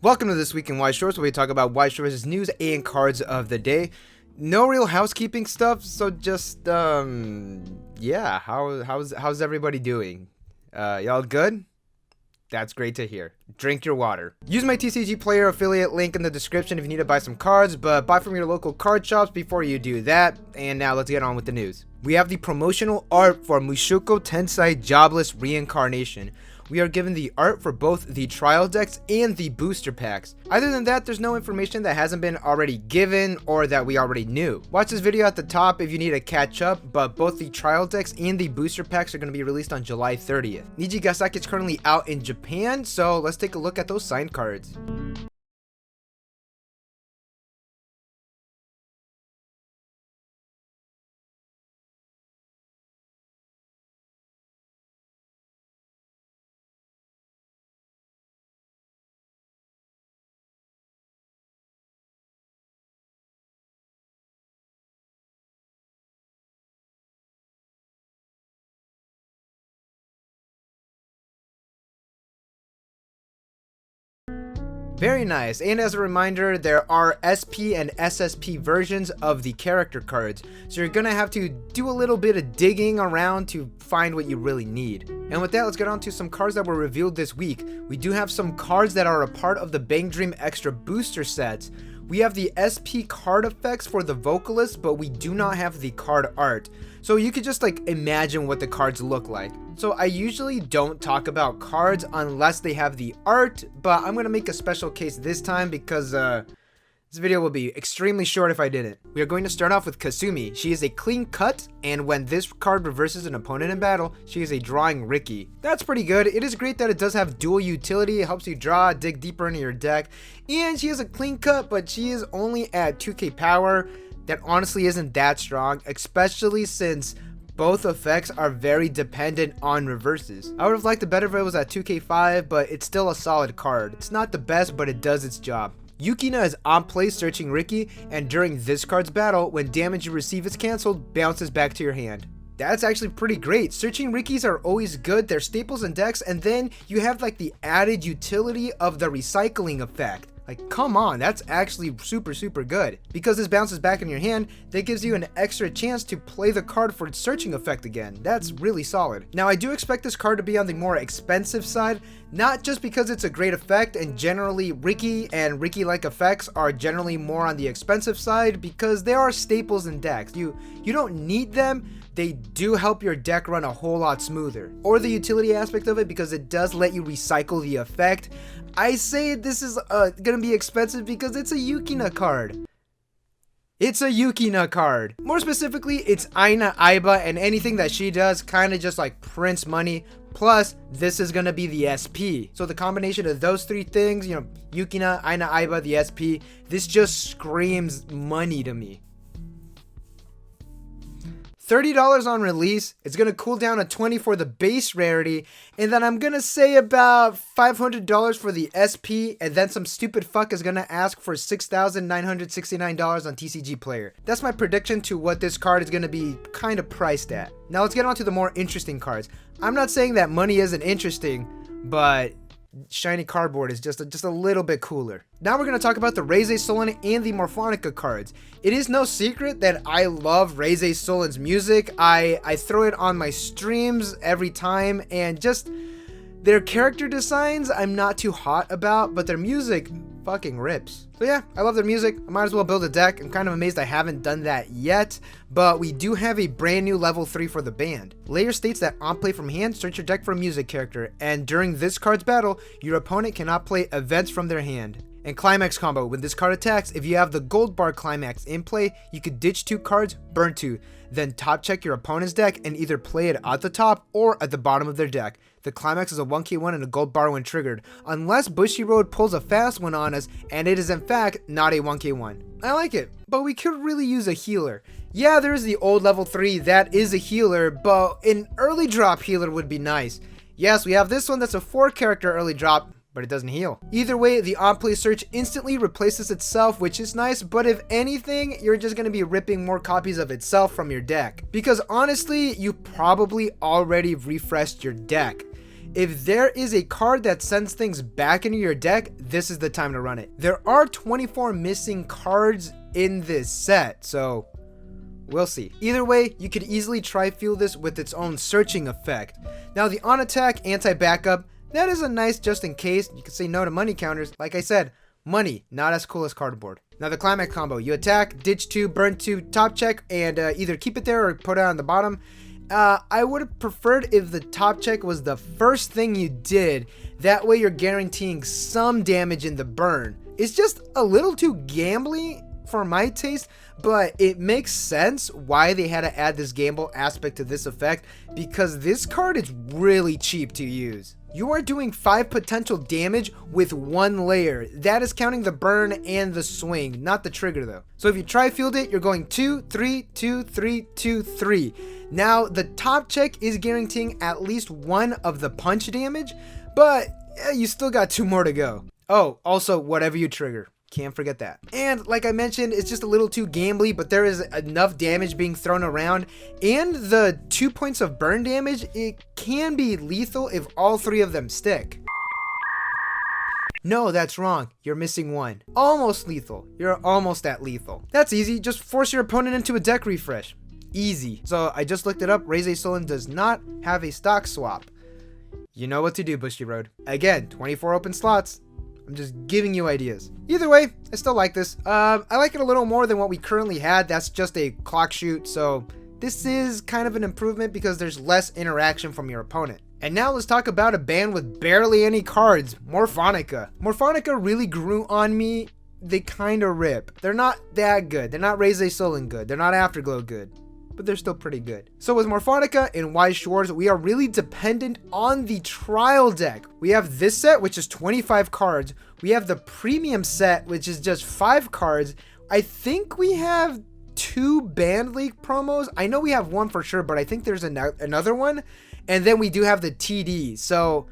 Welcome to This Week in Weiss Schwarz, where we talk about Weiss Schwarz's news and cards of the day. No real housekeeping stuff, so just, yeah, how's everybody doing? Y'all good? That's great to hear. Drink your water. Use my TCG Player affiliate link in the description if you need to buy some cards, but buy from your local card shops before you do that. And now let's get on with the news. We have the promotional art for Mushoku Tensei Jobless Reincarnation. We are given the art for both the trial decks and the booster packs. Other than that, there's no information that hasn't been already given or that we already knew. Watch this video at the top if you need to catch up, but both the trial decks and the booster packs are going to be released on July 30th. Nijigasaki is currently out in Japan, so let's take a look at those signed cards. Very nice, and as a reminder, there are SP and SSP versions of the character cards, so you're gonna have to do a little bit of digging around to find what you really need. And with that, let's get on to some cards that were revealed this week. We do have some cards that are a part of the Bang Dream Extra booster sets. We have the SP card effects for the vocalist, but we do not have the card art. So you could just imagine what the cards look like. So I usually don't talk about cards unless they have the art, but I'm gonna make a special case this time because this video will be extremely short if I didn't. We are going to start off with Kasumi. She is a clean cut, and when this card reverses an opponent in battle, she is a drawing Ricky. That's pretty good. It is great that it does have dual utility. It helps you draw, dig deeper into your deck, and she is a clean cut, but she is only at 2k power. That honestly isn't that strong, especially since both effects are very dependent on reverses. I would have liked it better if it was at 2k5, but it's still a solid card. It's not the best, but it does its job. Yukina is on play searching Ricky, and during this card's battle, when damage you receive is cancelled, bounces back to your hand. That's actually pretty great. Searching Rickies are always good. They're staples in decks, and then you have the added utility of the recycling effect. Come on, that's actually super good. Because this bounces back in your hand, that gives you an extra chance to play the card for its searching effect again. That's really solid. Now, I do expect this card to be on the more expensive side, not just because it's a great effect, and generally Ricky and Ricky-like effects are generally more on the expensive side because they are staples in decks. You don't need them. They do help your deck run a whole lot smoother. Or the utility aspect of it, because it does let you recycle the effect. I say this is gonna be expensive because it's a Yukina card. It's a Yukina card. More specifically, it's Aina Aiba, and anything that she does kind of just prints money. Plus, this is gonna be the SP. So the combination of those three things, Yukina, Aina Aiba, the SP, this just screams money to me. $30 on release. It's going to cool down to $20 for the base rarity, and then I'm going to say about $500 for the SP, and then some stupid fuck is going to ask for $6,969 on TCG Player. That's my prediction to what this card is going to be kind of priced at. Now let's get on to the more interesting cards. I'm not saying that money isn't interesting, but shiny cardboard is just a little bit cooler. Now we're going to talk about the Reize Solon and the Morphonica cards. It is no secret that I love Reize Solon's music. I throw it on my streams every time, and just their character designs I'm not too hot about, but their music fucking rips. So yeah, I love their music. I might as well build a deck. I'm kind of amazed I haven't done that yet, but we do have a brand new level 3 for the band. Layer states that on play from hand, search your deck for a music character, and during this card's battle, your opponent cannot play events from their hand. And Climax combo, when this card attacks, if you have the gold bar Climax in play, you could ditch 2 cards, burn 2, then top check your opponent's deck and either play it at the top or at the bottom of their deck. The Climax is a 1k1 and a gold bar when triggered, unless Bushiroad pulls a fast one on us, and it is in fact not a 1k1. I like it, but we could really use a healer. Yeah, there is the old level 3 that is a healer, but an early drop healer would be nice. Yes, we have this one that's a 4 character early drop, but it doesn't heal. Either way, the on-play search instantly replaces itself, which is nice, but if anything, you're just going to be ripping more copies of itself from your deck. Because honestly, you probably already refreshed your deck. If there is a card that sends things back into your deck, this is the time to run it. There are 24 missing cards in this set, so we'll see. Either way, you could easily tri-field this with its own searching effect. Now the on attack, anti-backup, that is a nice just in case. You can say no to money counters. Like I said, money, not as cool as cardboard. Now the climax combo, you attack, ditch 2, burn 2, top check, and either keep it there or put it on the bottom. I would have preferred if the top check was the first thing you did. That way you're guaranteeing some damage in the burn. It's just a little too gambly for my taste, but it makes sense why they had to add this gamble aspect to this effect, because this card is really cheap to use. You are doing 5 potential damage with 1 layer. That is counting the burn and the swing, not the trigger though. So if you tri-field it, you're going 2, 3, 2, 3, 2, 3. Now the top check is guaranteeing at least 1 of the punch damage, but you still got 2 more to go. Oh, also whatever you trigger. Can't forget that. And like I mentioned, it's just a little too gambly, but there is enough damage being thrown around. And the 2 points of burn damage, it can be lethal if all 3 of them stick. No, that's wrong. You're missing 1. Almost lethal. You're almost at lethal. That's easy. Just force your opponent into a deck refresh. Easy. So I just looked it up. Raise a Solon does not have a stock swap. You know what to do, Bushy Road. Again, 24 open slots. I'm just giving you ideas. Either way, I still like this. I like it a little more than what we currently had. That's just a clock shoot, so this is kind of an improvement because there's less interaction from your opponent. And now let's talk about a band with barely any cards, Morphonica. Morphonica really grew on me. They kind of rip. They're not that good. They're not Raise a Solon good. They're not Afterglow good, but they're still pretty good. So with Morphonica and Weiss Schwarz, we are really dependent on the trial deck. We have this set, which is 25 cards. We have the premium set, which is just 5 cards. I think we have 2 Band League promos. I know we have 1 for sure, but I think there's another one. And then we do have the TD. So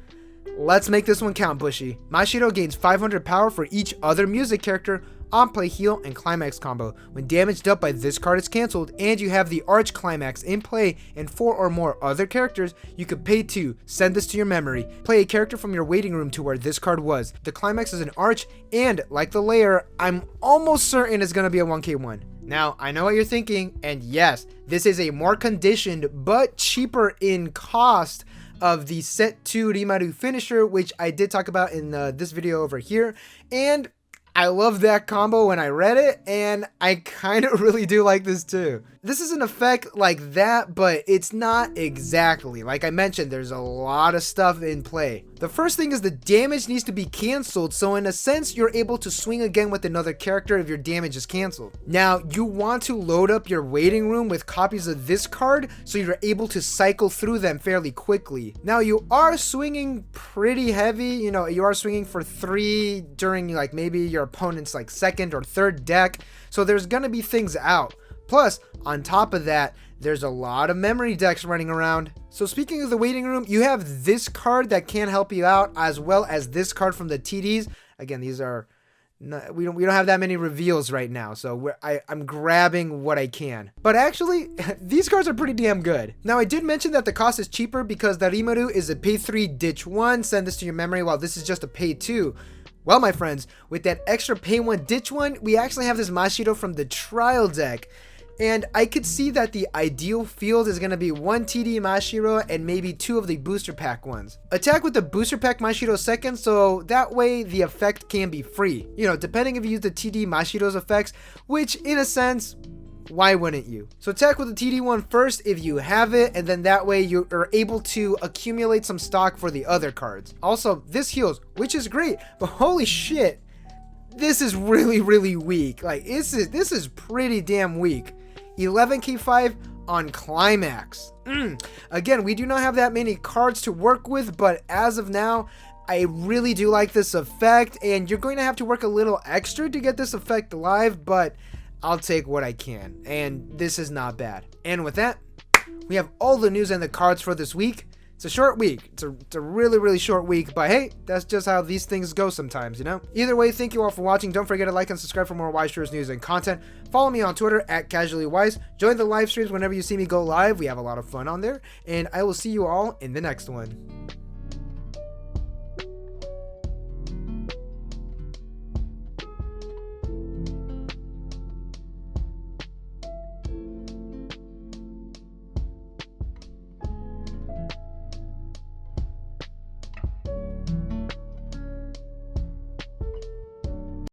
let's make this one count, Bushy. Mashiro gains 500 power for each other music character on play, heal, and climax combo. When damage dealt by this card is cancelled and you have the arch climax in play and 4 or more other characters, you could pay 2, send this to your memory, play a character from your waiting room to where this card was. The climax is an arch, and like the layer, I'm almost certain it's going to be a 1k1. Now, I know what you're thinking, and yes, this is a more conditioned but cheaper in cost of the set 2 Rimaru finisher, which I did talk about in this video over here, and I love that combo when I read it, and I kind of really do like this too. This is an effect like that, but it's not exactly. Like I mentioned, there's a lot of stuff in play. The first thing is the damage needs to be canceled, so in a sense, you're able to swing again with another character if your damage is canceled. Now, you want to load up your waiting room with copies of this card, so you're able to cycle through them fairly quickly. Now, you are swinging pretty heavy, you know, you are swinging for 3 during like maybe your opponent's like 2nd or 3rd deck, so there's gonna be things out. Plus, on top of that, there's a lot of memory decks running around. So speaking of the waiting room, you have this card that can help you out, as well as this card from the TDs. Again, these are not, we don't have that many reveals right now, so I'm grabbing what I can. But actually, these cards are pretty damn good. Now, I did mention that the cost is cheaper because the Rimaru is a pay 3, ditch 1, send this to your memory, while this is just a pay 2. Well, my friends, with that extra pay 1, ditch 1, we actually have this Mashiro from the trial deck. And I could see that the ideal field is going to be 1 TD Mashiro and maybe 2 of the booster pack ones. Attack with the booster pack Mashiro second, so that way the effect can be free. You know, depending if you use the TD Mashiro's effects, which in a sense, why wouldn't you? So attack with the TD one first if you have it, and then that way you are able to accumulate some stock for the other cards. Also, this heals, which is great, but holy shit, this is really, really weak. Like, this is pretty damn weak. 11k5 on climax. Again, we do not have that many cards to work with, but as of now, I really do like this effect, and you're going to have to work a little extra to get this effect live, but I'll take what I can, and this is not bad. And with that, we have all the news and the cards for this week. It's a short week. It's a really, really short week, but hey, that's just how these things go sometimes, you know? Either way, thank you all for watching. Don't forget to like and subscribe for more Weiss Schwarz news and content. Follow me on Twitter at CasuallyWeiss. Join the live streams whenever you see me go live. We have a lot of fun on there, and I will see you all in the next one.